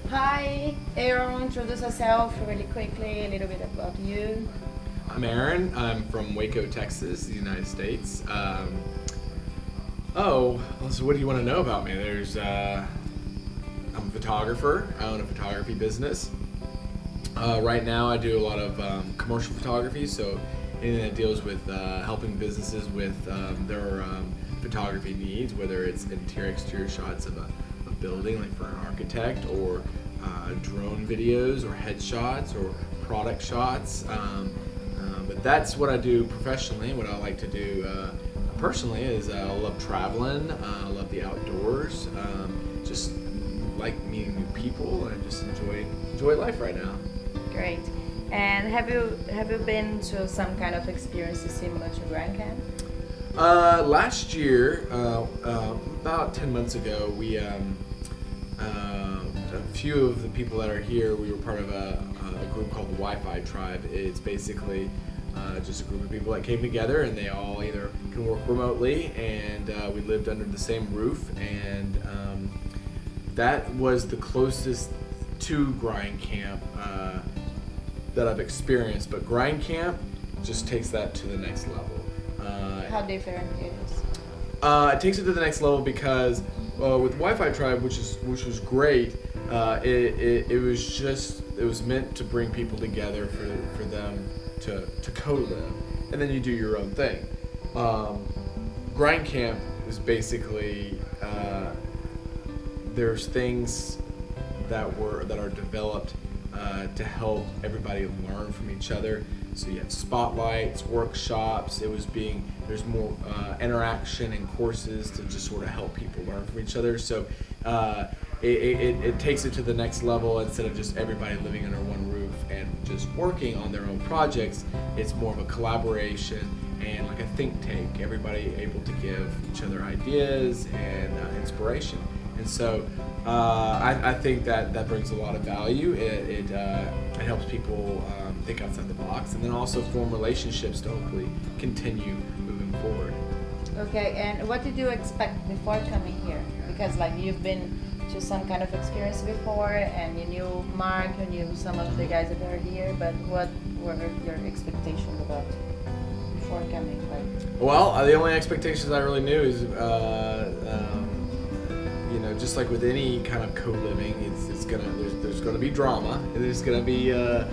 Hi, Aaron, introduce yourself really quickly, a little bit about you. I'm Aaron. I'm from Waco, Texas, the United States. So what do you want to know about me? I'm a photographer. I own a photography business. Right now, I do a lot of commercial photography, so anything that deals with helping businesses with their photography needs, whether it's interior, exterior shots of a building, like for an architect, or drone videos, or headshots, or product shots. But that's what I do professionally. What I like to do personally is I love traveling. I love the outdoors. Just like meeting new people, and just enjoy life right now. Great. And have you been to some kind of experiences similar to Grand Camp? Last year, about 10 months ago, a few of the people that are here, we were part of a group called the Wi-Fi Tribe. It's basically just a group of people that came together, and they all either can work remotely, and we lived under the same roof, and that was the closest to Grind Camp that I've experienced. But Grind Camp just takes that to the next level. How different it is? It takes it to the next level because with Wi-Fi Tribe, which was great, it was meant to bring people together for them to co-live, and then you do your own thing. Grind Camp is basically there's things that are developed to help everybody learn from each other. So you have spotlights, workshops. There's more interaction and courses to just sort of help people learn from each other. So it takes it to the next level. Instead of just everybody living under one roof and just working on their own projects, it's more of a collaboration and like a think tank. Everybody able to give each other ideas and inspiration. And so I think that brings a lot of value. It helps people think outside the box, and then also form relationships to hopefully continue moving forward. Okay, and what did you expect before coming here? Because like you've been to some kind of experience before, and you knew Mark, you knew some of the guys that are here, but what were your expectations about before coming? Like, Well, the only expectations I really knew is, just like with any kind of co-living, there's gonna be drama. There's gonna be a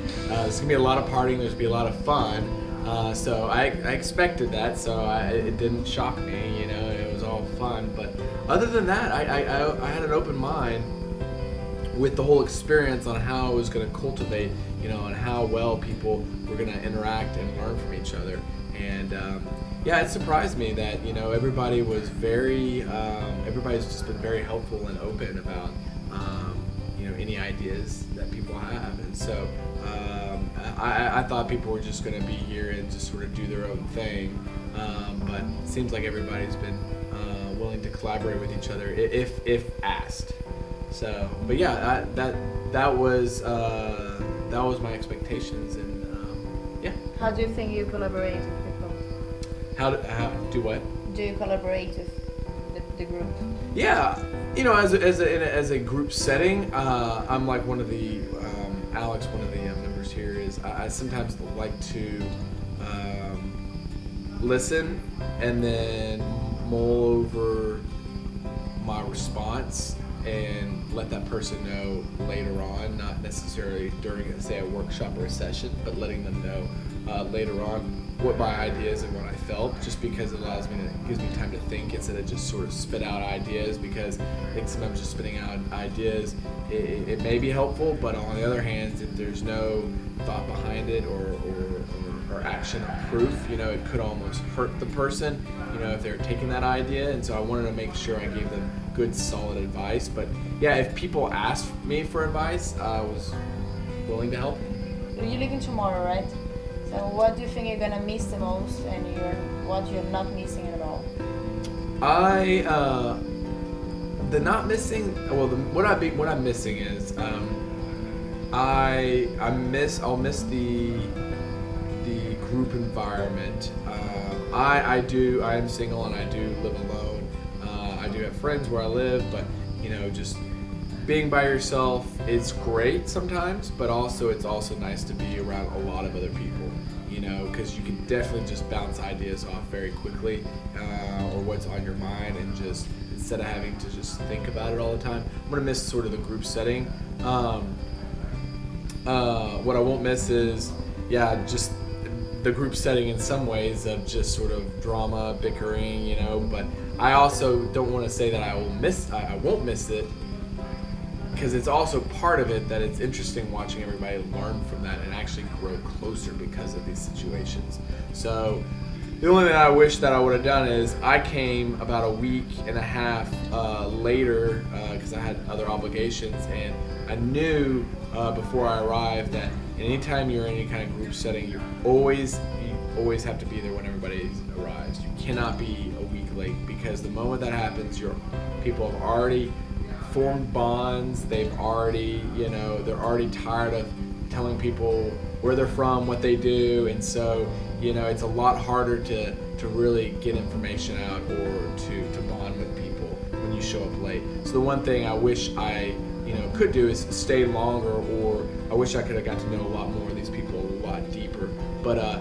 lot of partying. There's gonna be a lot of fun. So I expected that. So it didn't shock me. It was all fun. But other than that, I had an open mind with the whole experience on how it was going to cultivate, and how well people were going to interact and learn from each other. And yeah, it surprised me that everybody's just been very helpful and open about any ideas that people have. And so I thought people were just going to be here and just sort of do their own thing, but it seems like everybody's been willing to collaborate with each other if asked. So, but yeah, that was my expectations, and yeah. how do you think you collaborate with people? How do what? Do you collaborate with the group? Yeah, as a group setting, I'm like one of the Alex, one of the members here is I sometimes like to listen and then mull over my response and let that person know later on, not necessarily during, say, a workshop or a session, but letting them know later on what my ideas and what I felt, just because it gives me time to think instead of just sort of spit out ideas, because I think sometimes just spitting out ideas, it may be helpful, but on the other hand, if there's no thought behind it or action or proof, it could almost hurt the person, if they're taking that idea. And so I wanted to make sure I gave them good, solid advice. But yeah, if people asked me for advice, I was willing to help. You're leaving tomorrow, right? So what do you think you're gonna miss the most, and what you're not missing at all? The not missing. Well, what I'm missing is I'll miss the group environment. I am single and I do live alone. I do have friends where I live, but just being by yourself is great sometimes, but also it's also nice to be around a lot of other people, you know, because you can definitely just bounce ideas off very quickly, or what's on your mind, and just instead of having to just think about it all the time. I'm gonna miss sort of the group setting. What I won't miss is, yeah, just the group setting in some ways of just sort of drama, bickering, you know. But I also don't want to say that I won't miss it, because it's also part of it that it's interesting watching everybody learn from that and actually grow closer because of these situations. So the only thing I wish that I would have done is I came about a week and a half later, because I had other obligations, and I knew before I arrived that anytime you're in any kind of group setting, you always have to be there when everybody arrives. You cannot be a week late, because the moment that happens, people have already formed bonds. They've already, they're already tired of telling people where they're from, what they do, and so, it's a lot harder to really get information out or to bond with people when you show up late. So the one thing I wish I, could do is stay longer, or I wish I could have got to know a lot more of these people a lot deeper. But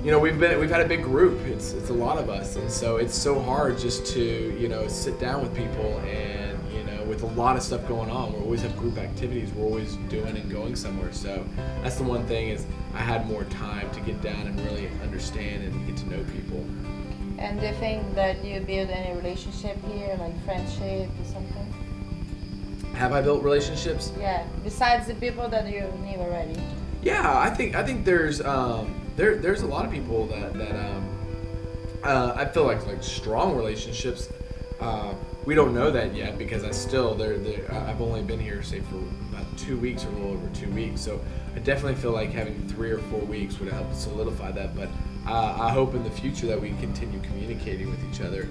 we've had a big group. It's a lot of us, and so it's so hard just to sit down with people, and with a lot of stuff going on. We always have group activities. We're always doing and going somewhere. So that's the one thing, is I had more time to get down and really understand and get to know people. And do you think that you build any relationship here, like friendship or something? Have I built relationships? Yeah, besides the people that you knew already. Yeah, I think there's there's a lot of people that I feel like strong relationships. We don't know that yet, because I've only been here, say, for about 2 weeks, or a little over 2 weeks. So I definitely feel like having 3 or 4 weeks would help solidify that. But I hope in the future that we continue communicating with each other,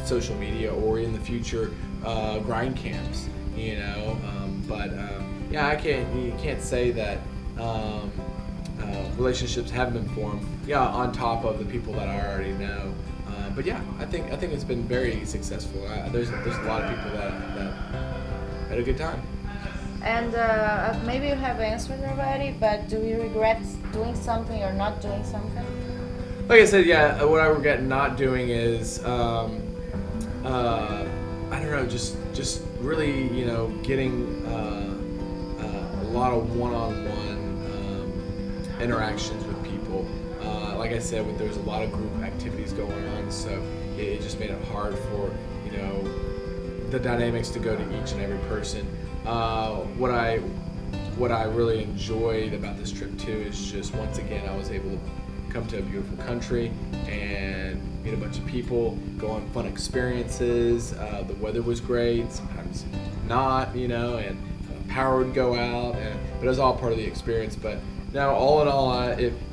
social media, or in the future grind camps. You can't say that relationships haven't been formed. Yeah, on top of the people that I already know. But yeah, I think it's been very successful. There's a lot of people that had a good time. And maybe you have answered already, but do you regret doing something or not doing something? Like I said, yeah, what I regret not doing is I don't know, just really getting a lot of one-on-one interactions with people. Like I said, there's a lot of group activities going on, so it just made it hard for the dynamics to go to each and every person. What I really enjoyed about this trip too is just, once again, I was able to come to a beautiful country and meet a bunch of people, go on fun experiences. The weather was great, sometimes not, and power would go out, but it was all part of the experience. But now, all in all,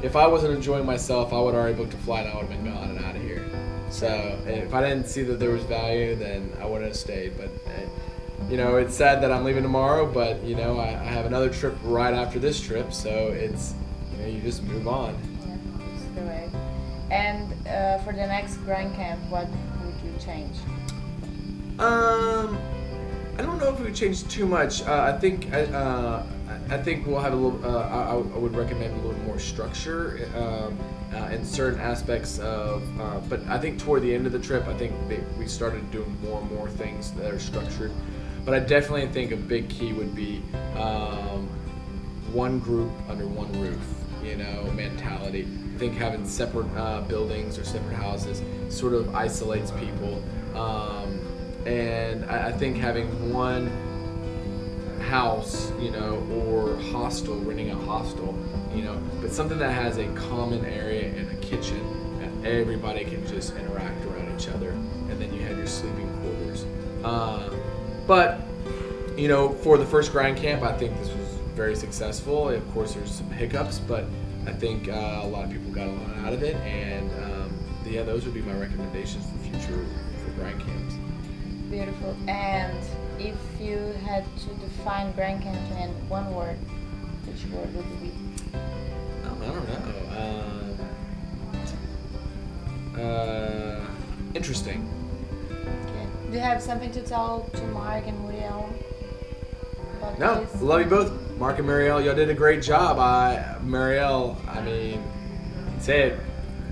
if I wasn't enjoying myself, I would have already booked a flight. I would have been gone and out of here. So if I didn't see that there was value, then I wouldn't have stayed. But it's sad that I'm leaving tomorrow. But I have another trip right after this trip, so it's you just move on. Yeah, that's the way. And for the next grind camp, what would you change? I don't know if it would change too much. I think we'll have a little. I would recommend a little more structure in certain aspects of. But I think toward the end of the trip, I think we started doing more and more things that are structured. But I definitely think a big key would be one group under one roof. Mentality. I think having separate buildings or separate houses sort of isolates people. And I think having one house, or hostel, renting a hostel, but something that has a common area and a kitchen, and everybody can just interact around each other, and then you have your sleeping quarters. But for the first grind camp, I think this was very successful. Of course, there's some hiccups, but I think a lot of people got a lot out of it, and those would be my recommendations for future grind camps. Beautiful. And if you had to define grind camp in one word, which word would it be? I don't know. Interesting. Okay. Do you have something to tell to Mark and Muriel? about No, this? love you both. Mark and Marielle, y'all did a great job. Marielle, I mean, say it,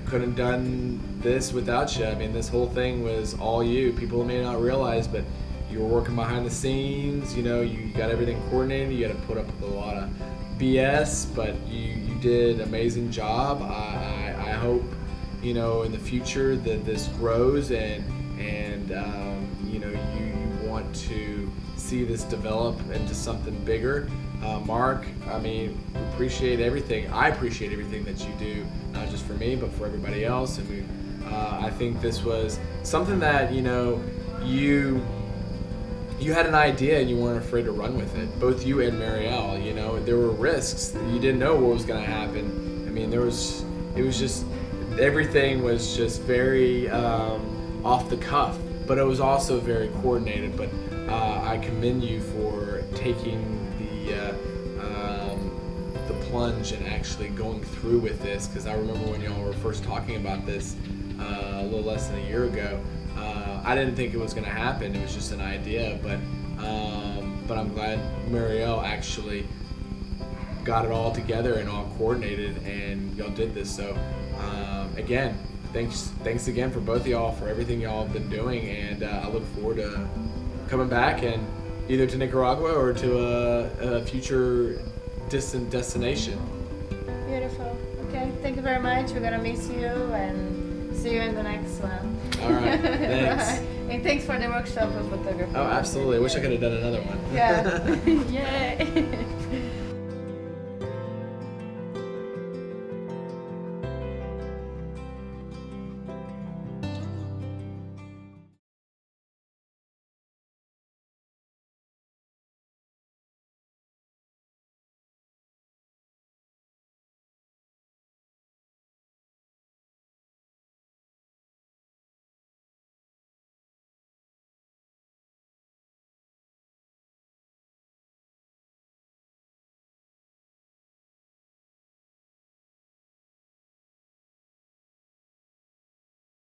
couldn't have done this without you. I mean, this whole thing was all you. People may not realize, but you were working behind the scenes. You know, you got everything coordinated. You got to put up with a lot of BS, but you did an amazing job. I hope, you know, in the future that this grows and you know, you want to see this develop into something bigger. Mark, I mean, we appreciate everything. I appreciate everything that you do, not just for me, but for everybody else. And I think this was something that, you know, you had an idea and you weren't afraid to run with it. Both you and Marielle, you know, there were risks. You didn't know what was going to happen. I mean, it was just, everything was just very off the cuff, but it was also very coordinated. But I commend you for taking the plunge and actually going through with this, because I remember when y'all were first talking about this a little less than a year ago. I didn't think it was going to happen. It was just an idea, but I'm glad Marielle actually got it all together and all coordinated, and y'all did this. So again, thanks again for both of y'all for everything y'all have been doing, and I look forward to coming back and either to Nicaragua or to a future distant destination. Beautiful. Okay, thank you very much. We're gonna miss you and see you in the next one. All right, thanks. Right. And thanks for the workshop of photography. Oh, absolutely. I wish I could have done another one. Yeah. Yay.